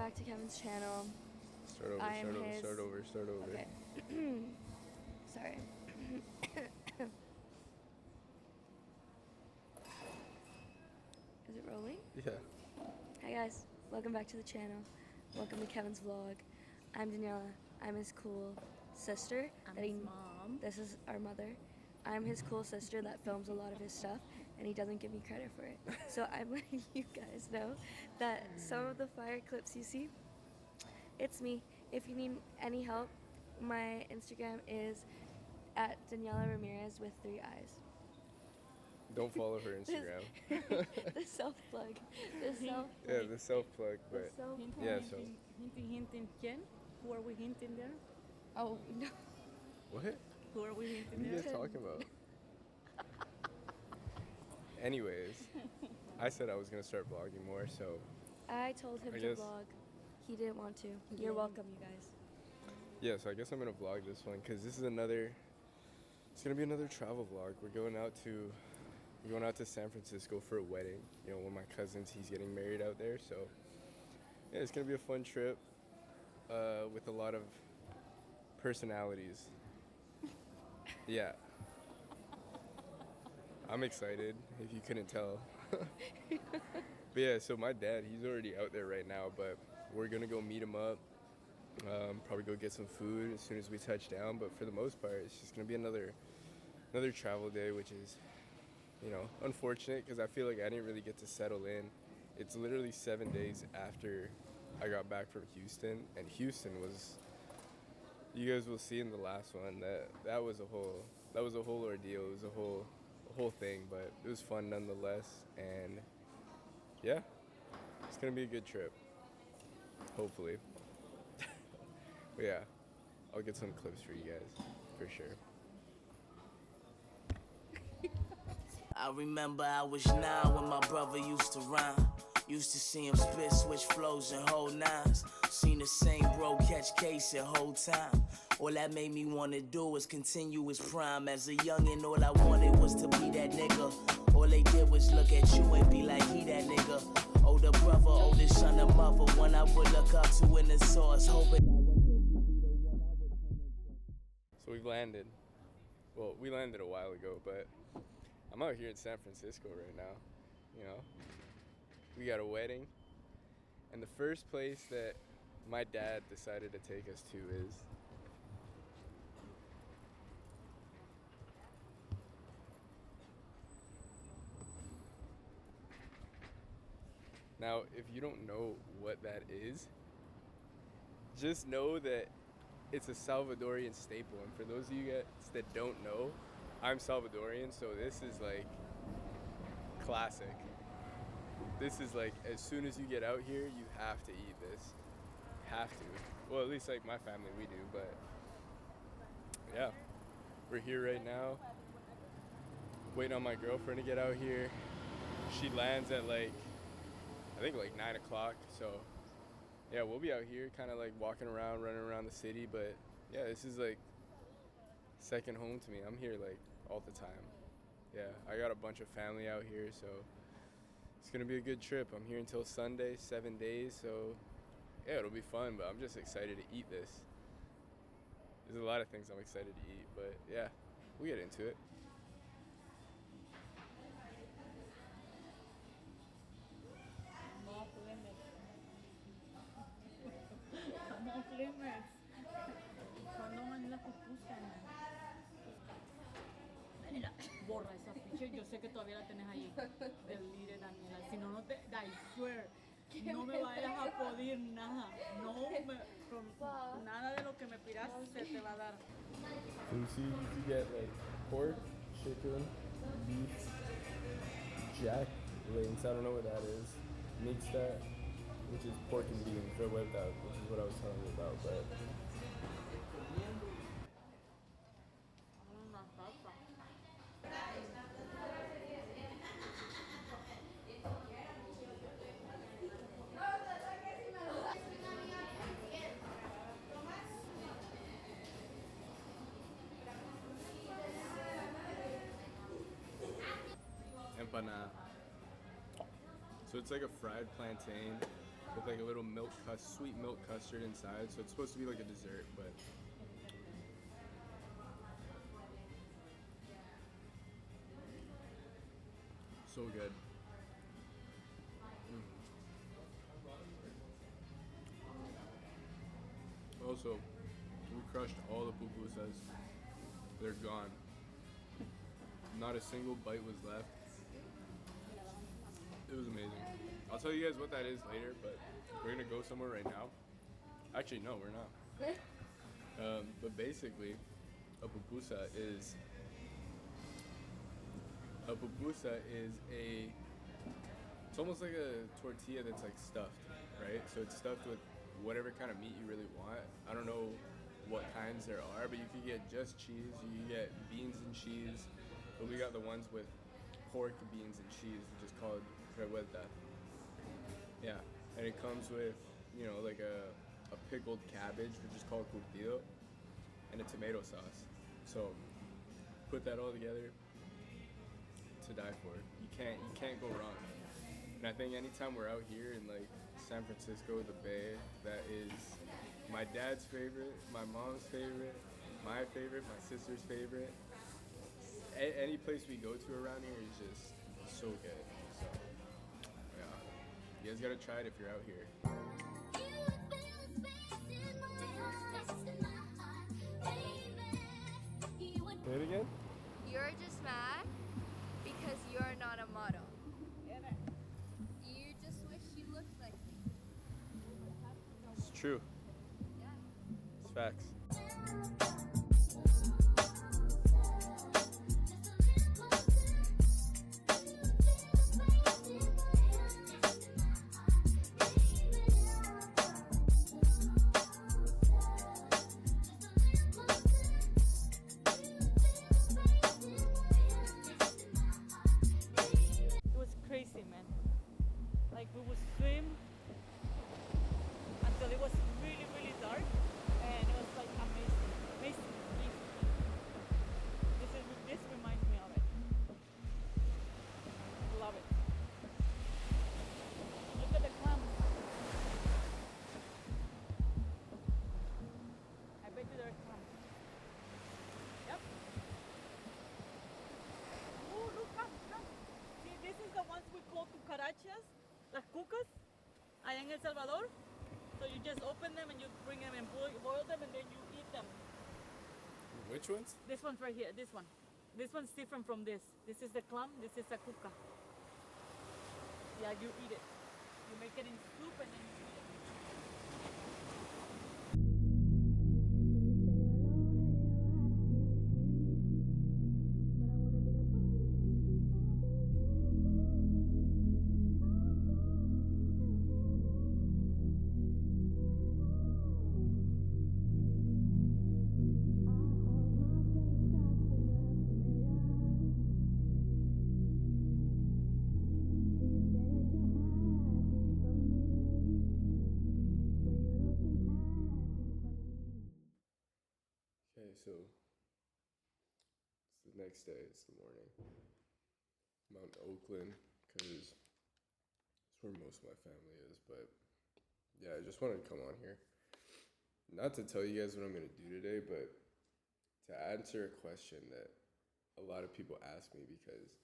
back to Kevin's channel. Start over. Okay. Sorry. Is it rolling? Yeah. Hi guys, welcome back to the channel. Welcome to Kevin's vlog. I'm Daniela. I'm his cool sister. I'm his mom. This is our mother. I'm his cool sister that films a lot of his stuff, and he doesn't give me credit for it. So I'm letting you guys know that some of the fire clips you see, it's me. If you need any help, my Instagram is at Daniela Ramirez with 3 eyes. Don't follow her Instagram. The self-plug. Yeah, the self-plug, but yeah, so. Hinting, ¿quién? Who are we hinting there? Oh, no. What? Who are we hinting What are you there? guys talking about? Anyways, I said I was gonna start vlogging more, so. I told him I to guess- vlog. He didn't want to. You're welcome, you guys. Yeah, so I guess I'm gonna vlog this one because this is another. It's gonna be another travel vlog. We're going out to San Francisco for a wedding. You know, one of my cousins, he's getting married out there, so yeah, it's gonna be a fun trip with a lot of personalities. Yeah, I'm excited. If you couldn't tell. But yeah, so my dad, he's already out there right now, but we're gonna go meet him up. Probably go get some food as soon as we touch down. But for the most part, it's just gonna be another travel day, which is, you know, unfortunate because I feel like I didn't really get to settle in. It's literally 7 days after I got back from Houston, and Houston was. You guys will see in the last one that was a whole ordeal. It was a whole thing, but it was fun nonetheless. And yeah, it's gonna be a good trip. Hopefully. But yeah, I'll get some clips for you guys, for sure. I remember I was 9 when my brother used to rhyme. Used to see him spit, switch flows and hold nines. Seen the same bro catch case the whole time. All that made me wanna do was continue his prime. As a youngin', all I wanted was to be that nigga. All they did was look at you and be like, he that nigga. Older brother, oldest son of mother, one I would look up to in the source, hoping that one day you'd be the one I would come and get. So we've landed. Well, we landed a while ago, but I'm out here in San Francisco right now. You know, we got a wedding, and the first place that my dad decided to take us to is now. If you don't know what that is, just know that it's a Salvadorian staple. And for those of you guys that don't know, I'm Salvadorian, so this is like classic. This is like, as soon as you get out here, you have to eat this. Have to. Well, at least like my family, we do, but yeah. We're here right now, waiting on my girlfriend to get out here. She lands at like, I think like 9 o'clock, so yeah, we'll be out here kind of like walking around, running around the city, but yeah, this is like second home to me. I'm here like all the time. Yeah, I got a bunch of family out here, so it's gonna be a good trip. I'm here until Sunday, 7 days, so yeah, it'll be fun, but I'm just excited to eat this. There's a lot of things I'm excited to eat, but yeah, we'll get into it. Como flimes. ¿Cuándo van las pupusas? Daniela, borra esa ficha. Yo sé que todavía la tenés ahí. Delire, Daniela. Si no, no te... I swear. No me vayas a pedir nada. No me... Con nada de lo que me pidas se te va a dar. So you see, you get like pork, chicken, beef, jack links, I don't know what that is. Mix that, which is pork and beans, or whipped out, which is what I was telling you about, but Una salsa. empanada. So it's like a fried plantain with like a little sweet milk custard inside. So it's supposed to be like a dessert, but so good. Also, we crushed all the pupusas. They're gone. Not a single bite was left. It was amazing. I'll tell you guys what that is later, but we're gonna go somewhere right now. Actually, no, we're not. But basically, a pupusa is it's almost like a tortilla that's like stuffed, right? So it's stuffed with whatever kind of meat you really want. I don't know what kinds there are, but you could get just cheese, you can get beans and cheese, but we got the ones with pork, beans, and cheese, which is called revuelta. Yeah, and it comes with, you know, like a pickled cabbage, which is called curtido, and a tomato sauce. So put that all together to die for. You can't go wrong. And I think anytime we're out here in like San Francisco, the Bay, that is my dad's favorite, my mom's favorite, my favorite, my sister's favorite. Any place we go to around here is just so good. So yeah, you guys gotta try it if you're out here. Say it again? You're just mad because you're not a model. You just wish you looked like me. It's true. Yeah. It's facts. It was crazy, man. Like we would swim until it was really, really dark, and it was like amazing, amazing. This reminds me of it. Love it. Look at the clams. I bet you there are clams. Yep. Oh, look, come. See, this is the ones we call cucarachas, las cucas, allá en El Salvador. So you just open them and you bring them and boil them and then you eat them. Which ones? This one's right here, this one. This one's different from this. This is the clam, this is a cuca. Yeah, you eat it. You make it in soup and then you eat it. Okay, so it's the next day, it's the morning. I'm out in Oakland because it's where most of my family is, but yeah, I just wanted to come on here. Not to tell you guys what I'm going to do today, but to answer a question that a lot of people ask me, because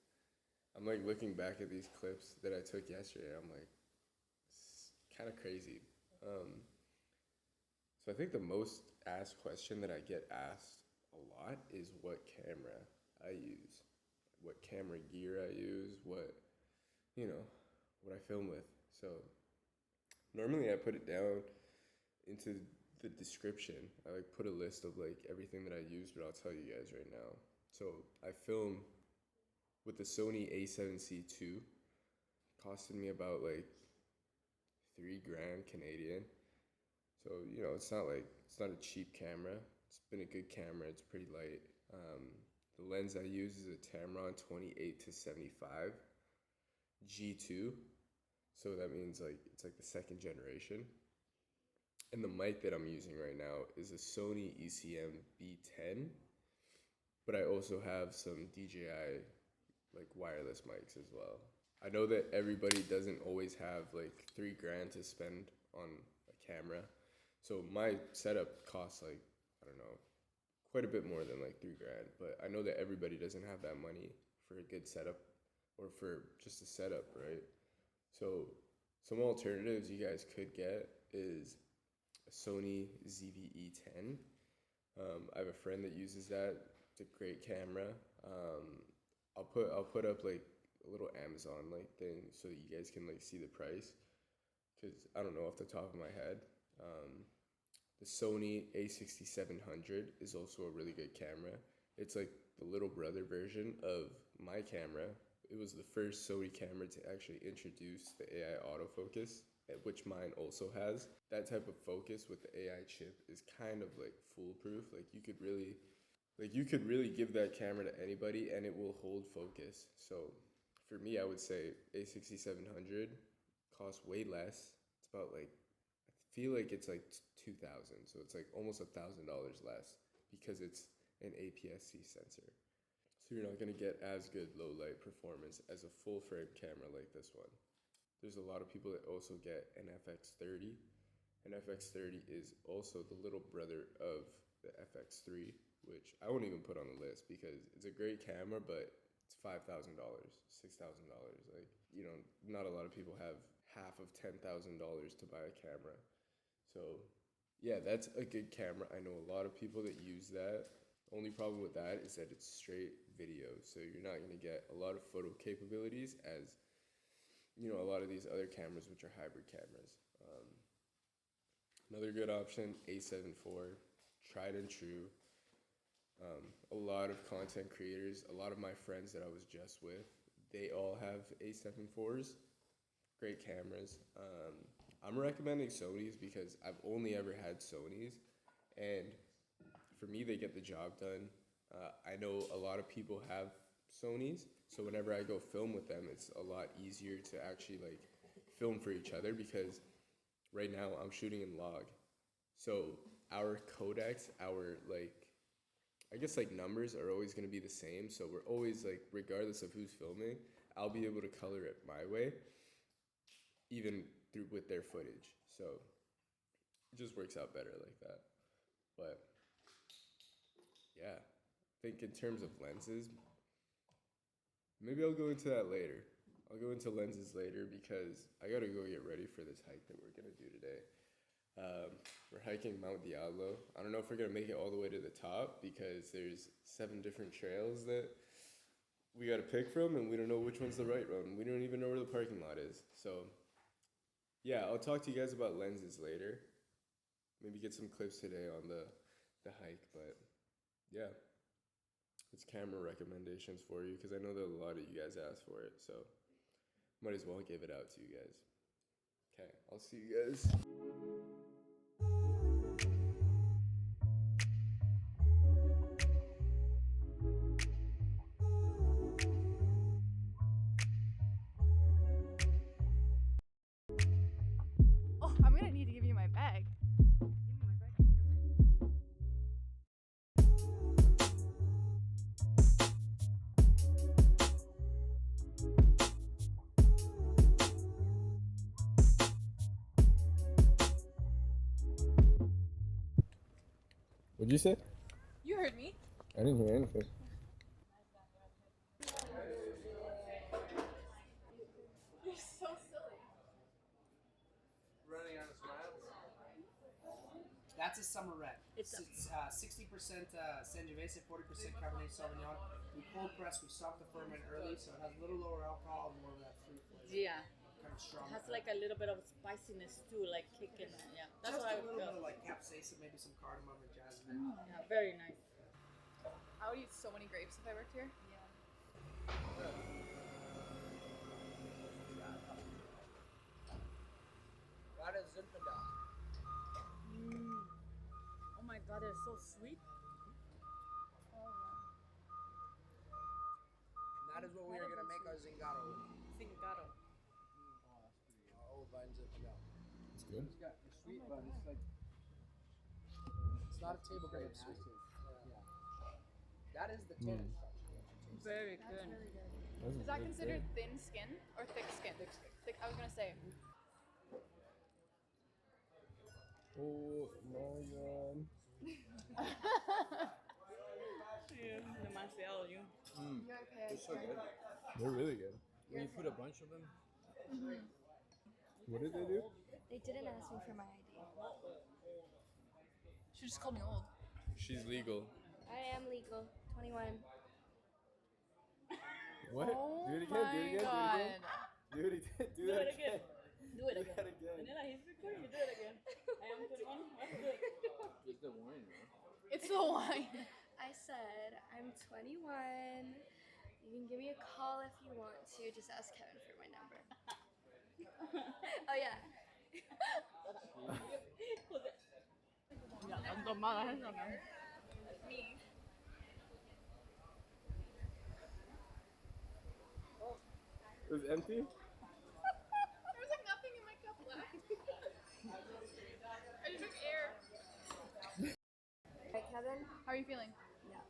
I'm like looking back at these clips that I took yesterday, I'm like, it's kind of crazy. So I think the most asked question that I get asked a lot is what camera I use, what camera gear I use, what I film with. So normally I put it down into the description. I like put a list of like everything that I use, but I'll tell you guys right now. So I film with the Sony A7C II. Costed me about like $3,000 Canadian. So, it's not a cheap camera. It's been a good camera. It's pretty light. The lens I use is a Tamron 28-75 G2. So that means it's like the second generation. And the mic that I'm using right now is a Sony ECM B10. But I also have some DJI like wireless mics as well. I know that everybody doesn't always have like $3,000 to spend on a camera. So my setup costs like, I don't know, quite a bit more than like $3,000. But I know that everybody doesn't have that money for a good setup or for just a setup, right? So some alternatives you guys could get is a Sony ZV-E10. I have a friend that uses that. It's a great camera. I'll put up like a little Amazon like thing so that you guys can like see the price, because I don't know off the top of my head. The Sony A6700 is also a really good camera. It's like the little brother version of my camera. It was the first Sony camera to actually introduce the AI autofocus, which mine also has. That type of focus with the AI chip is kind of like foolproof. Like you could really give that camera to anybody and it will hold focus. So for me, I would say A6700 costs way less. It's about like, I feel like it's like 2,000. So it's like almost $1,000 less because it's an APS-C sensor. So you're not gonna get as good low light performance as a full frame camera like this one. There's a lot of people that also get an FX30. An FX30 is also the little brother of the FX3, which I won't even put on the list because it's a great camera, but it's $5,000, $6,000. Like, you know, not a lot of people have half of $10,000 to buy a camera. So yeah, that's a good camera. I know a lot of people that use that. Only problem with that is that it's straight video, so you're not going to get a lot of photo capabilities as, you know, a lot of these other cameras, which are hybrid cameras. Another good option, A7 IV, tried and true. A lot of content creators, a lot of my friends that I was just with, they all have A7 IVs. Great cameras. I'm recommending Sony's because I've only ever had Sony's, and for me, they get the job done. I know a lot of people have Sony's, so whenever I go film with them, it's a lot easier to actually like film for each other because right now I'm shooting in log. So our codecs, our like, I guess like numbers are always gonna be the same. So we're always like, regardless of who's filming, I'll be able to color it my way, even through with their footage. So it just works out better like that. But yeah, I think in terms of lenses, maybe I'll go into that later. I'll go into lenses later because I gotta go get ready for this hike that we're gonna do today. We're hiking Mount Diablo. I don't know if we're gonna make it all the way to the top because there's 7 different trails that we gotta pick from and we don't know which one's the right one. We don't even know where the parking lot is. So yeah, I'll talk to you guys about lenses later. Maybe get some clips today on the hike, but yeah, it's camera recommendations for you because I know that a lot of you guys asked for it, so might as well give it out to you guys. Okay, I'll see you guys. Oh, I'm gonna need to give you my bag. What'd you say? You heard me. I didn't hear anything. You're so silly. Running out of smiles. That's a summer red. It's 60% Sangiovese, 40% Cabernet Sauvignon. We cold press, we soak the ferment early, so it has a little lower alcohol and more of that fruit flavor. Yeah. Kind of strong. It has like a little bit of spiciness too, like kicking it. Yeah. That's Just what I a little feel. bit of like capsaicin, maybe some cardamom or jasmine. Yeah, very nice. I would eat so many grapes if I worked here. That is Zinfandel. Oh my god, they're so sweet. And that is what we are going to make our Zingaro with. Zingaro. Olive vine Zinfandel. It's good. It's got the sweet, but it's like It's not a table grape sweet. Yeah. That is the tannin structure. Very good. Is that considered thin skin or thick skin? Thick, I was gonna say. Oh my god. Demasiado, you. They're so good. They're really good. When you put a bunch of them. What did they do? They didn't ask me for my ID. She just called me old. She's legal. I am legal, 21. What? Oh do it again, my do it again, God. do it again. Do it again. Do it again. Vanilla, he's recording. You do it again. I am 21. Let's do it. It's the wine, man. It's the wine. I said I'm 21. You can give me a call if you want to. Just ask Kevin for my number. Oh yeah. Ya están tomadas esas, ¿no? Me. It was empty? There was like nothing in my cup left. I just took air. Hey Kevin. How are you feeling? Yeah.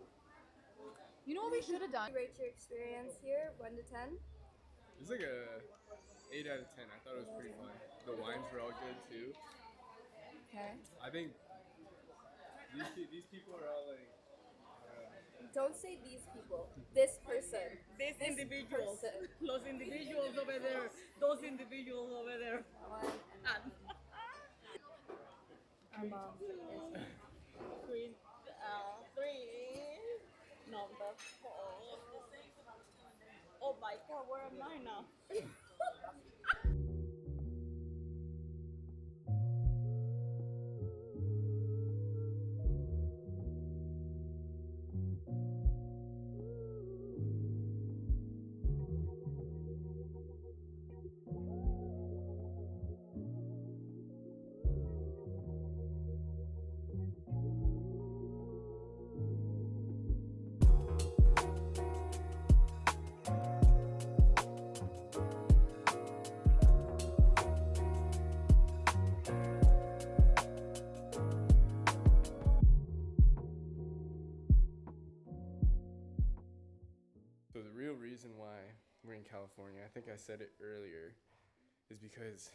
You know what we should have done? Rate your experience here, 1 to 10. It's like a 8 out of 10. I thought it was pretty fun. The wines were all good too. Okay. I think these people are all like. Don't say these people. This person. These individuals. person. Los individuals over there. Those individuals over there. One And our mom is three, number 4. Oh my God, where am I now? So the real reason why we're in California, I think I said it earlier, is because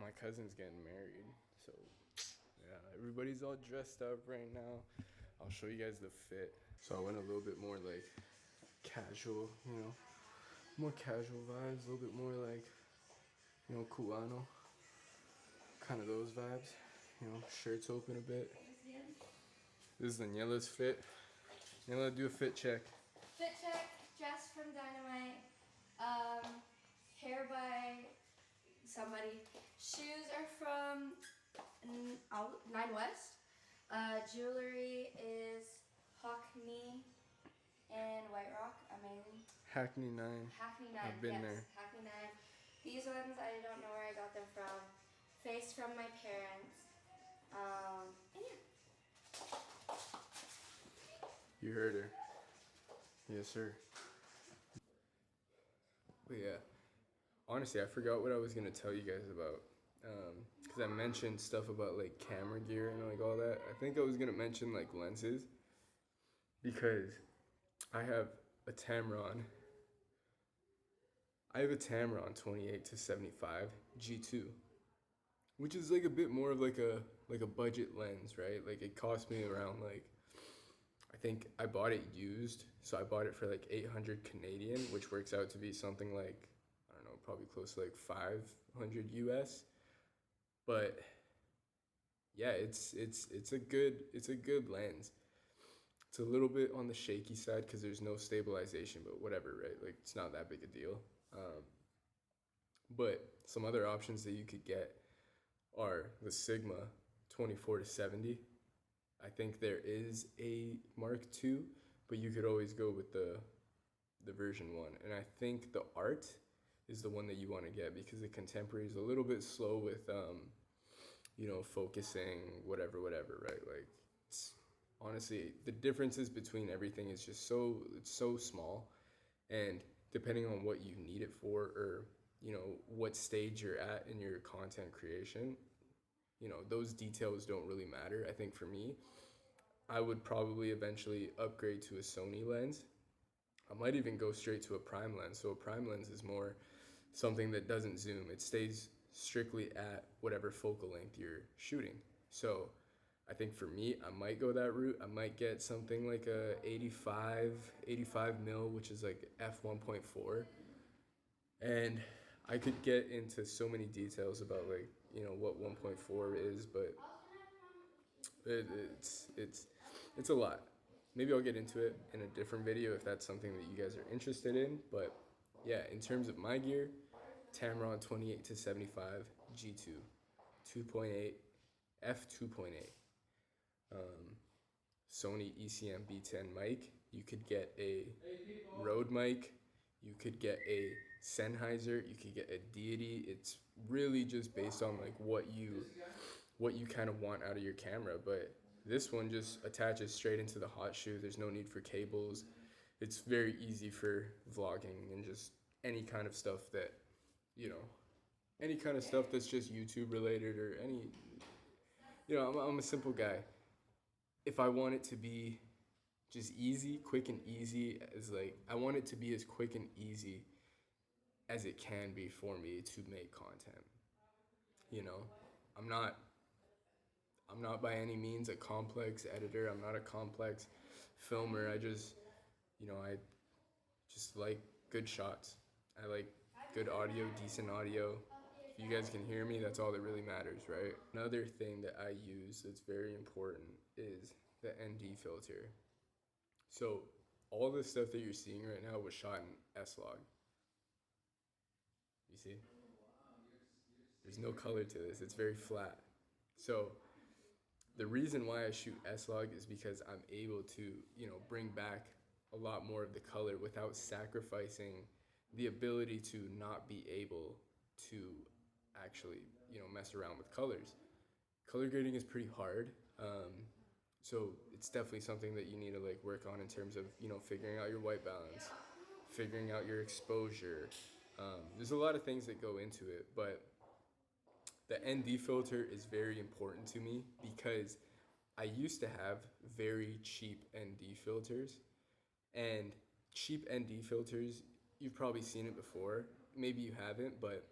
my cousin's getting married. So yeah, everybody's all dressed up right now. I'll show you guys the fit. So I went a little bit more like casual, more casual vibes, a little bit more like, Cubano, kind of those vibes. Shirts open a bit. This is Daniela's fit. Daniela, do a fit check. Fit check, dress from Dynamite, hair by somebody. Shoes are from 9 West. Jewelry is Hockney and White Rock. Amazing. Hackney 9. Hackney 9. I've been yes, there. Hackney 9. These ones, I don't know where I got them from. Face from my parents. And yeah. You heard her. Yes, sir. But yeah, honestly, I forgot what I was gonna tell you guys about. Cause I mentioned stuff about like camera gear and like all that. I think I was gonna mention like lenses, because I have a Tamron. I have a Tamron 28 to 75 G2, which is like a bit more of like a budget lens, right? Like it cost me around like, I think I bought it used, so I bought it for like 800 Canadian, which works out to be something like, I don't know, probably close to like 500 US. But yeah, it's a good lens. It's a little bit on the shaky side because there's no stabilization, but whatever, right? Like it's not that big a deal. But some other options that you could get are the Sigma 24 to 70. I think there is a Mark II, but you could always go with the version 1. And I think the Art is the one that you want to get, because the Contemporary is a little bit slow with, focusing, whatever, right? Like, it's, honestly, the differences between everything is just it's so small. And depending on what you need it for, or, what stage you're at in your content creation, those details don't really matter. I think for me, I would probably eventually upgrade to a Sony lens I might even go straight to a prime lens. So a prime lens is more something that doesn't zoom. It stays strictly at whatever focal length you're shooting. So I think for me, I might go that route. I might get something like a 85 mil, which is like f1.4. And I could get into so many details about like, you know, what 1.4 is, but it's a lot. Maybe I'll get into it in a different video if that's something that you guys are interested in. But yeah, in terms of my gear, Tamron 28 to 75 G2, 2.8 f2.8, Sony ECM B10 mic. You could get a Rode mic. You could get a Sennheiser. You could get a Deity. It's really just based on like what you kind of want out of your camera. But this one just attaches straight into the hot shoe. There's no need for cables. It's very easy for vlogging and just any kind of stuff that, you know, any kind of stuff that's just YouTube related or any, you know, I'm a simple guy. If I want it to be just easy, quick and easy, as like, I want it to be as quick and easy as it can be for me to make content. You know, I'm not by any means a complex editor. I'm not a complex filmer. I just, you know, I just like good shots. I like good audio, decent audio. If you guys can hear me, that's all that really matters, right? Another thing that I use that's very important is the ND filter. So all the stuff that you're seeing right now was shot in S-Log. You see? There's no color to this. It's very flat. So the reason why I shoot S-Log is because I'm able to, you know, bring back a lot more of the color without sacrificing the ability to not be able to actually, you know, mess around with colors. Color grading is pretty hard. So it's definitely something that you need to like work on in terms of, you know, figuring out your white balance, figuring out your exposure. There's a lot of things that go into it, but the ND filter is very important to me because I used to have very cheap ND filters, and cheap ND filters, you've probably seen it before, maybe you haven't, but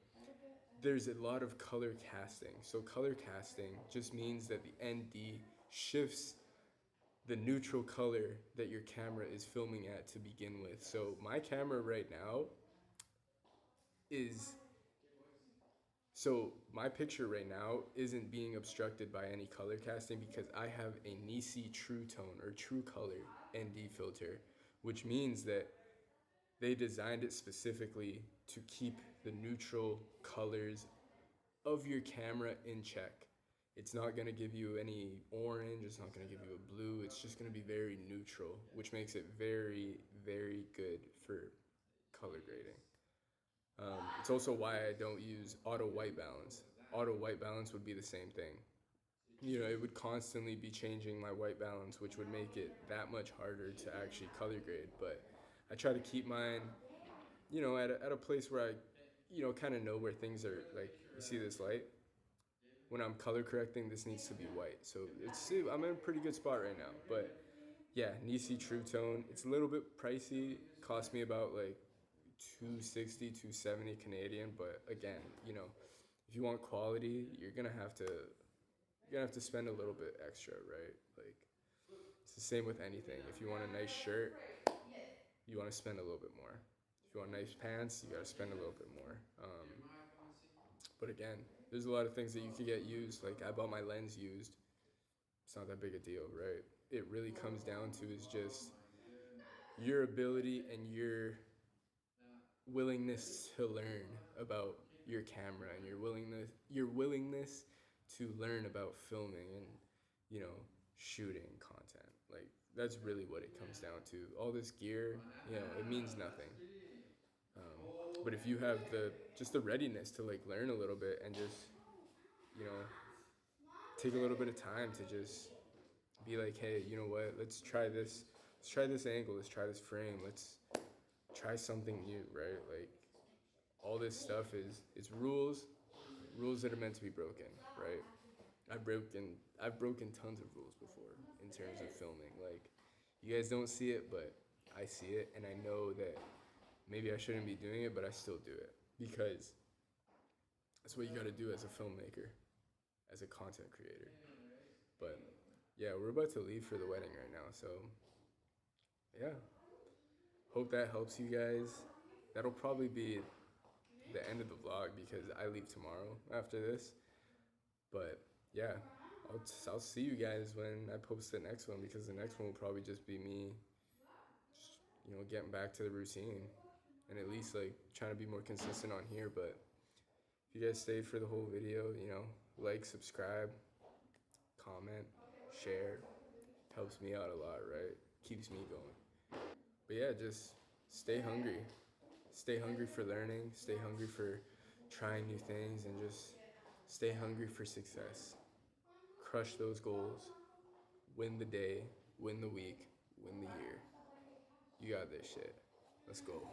there's a lot of color casting. So color casting just means that the ND shifts the neutral color that your camera is filming at to begin with. So my camera right now is, so my picture right now isn't being obstructed by any color casting because I have a Nisi True Tone or True Color ND filter, which means that they designed it specifically to keep the neutral colors of your camera in check. It's not gonna give you any orange, it's not gonna give you a blue, it's just gonna be very neutral, which makes it very, very good for color grading. It's also why I don't use auto white balance. Auto white balance would be the same thing. You know, it would constantly be changing my white balance, which would make it that much harder to actually color grade. But I try to keep mine, you know, at a place where I, you know, kind of know where things are. Like, you see this light? When I'm color correcting, this needs to be white. So I'm in a pretty good spot right now. But yeah, Nisi True Tone, it's a little bit pricey. Cost me about like 260, 270 Canadian. But again, you know, if you want quality, you're gonna have to spend a little bit extra, right? Like, it's the same with anything. If you want a nice shirt, you want to spend a little bit more. If you want nice pants, you gotta spend a little bit more. But again, there's a lot of things that you could get used. Like, I bought my lens used. It's not that big a deal, right? It really comes down to is just your ability and your willingness to learn about your camera and your willingness to learn about filming and, you know, shooting content. Like, that's really what it comes down to. All this gear, you know, it means nothing. But if you have the readiness to like learn a little bit and just, you know, take a little bit of time to just be like, hey, you know what, let's try this angle, let's try this frame, let's try something new, right? Like, all this stuff is rules that are meant to be broken, right? I've broken tons of rules before in terms of filming. Like, you guys don't see it, but I see it and I know that maybe I shouldn't be doing it, but I still do it because that's what you gotta do as a filmmaker, as a content creator. But yeah, we're about to leave for the wedding right now, so yeah. Hope that helps you guys. That'll probably be the end of the vlog because I leave tomorrow after this. But yeah, I'll see you guys when I post the next one because the next one will probably just be me, just, getting back to the routine and at least like trying to be more consistent on here. But if you guys stayed for the whole video, like, subscribe, comment, share, helps me out a lot, right? Keeps me going. But yeah, just stay hungry. Stay hungry for learning, stay hungry for trying new things, and just stay hungry for success. Crush those goals, win the day, win the week, win the year. You got this shit. Let's go.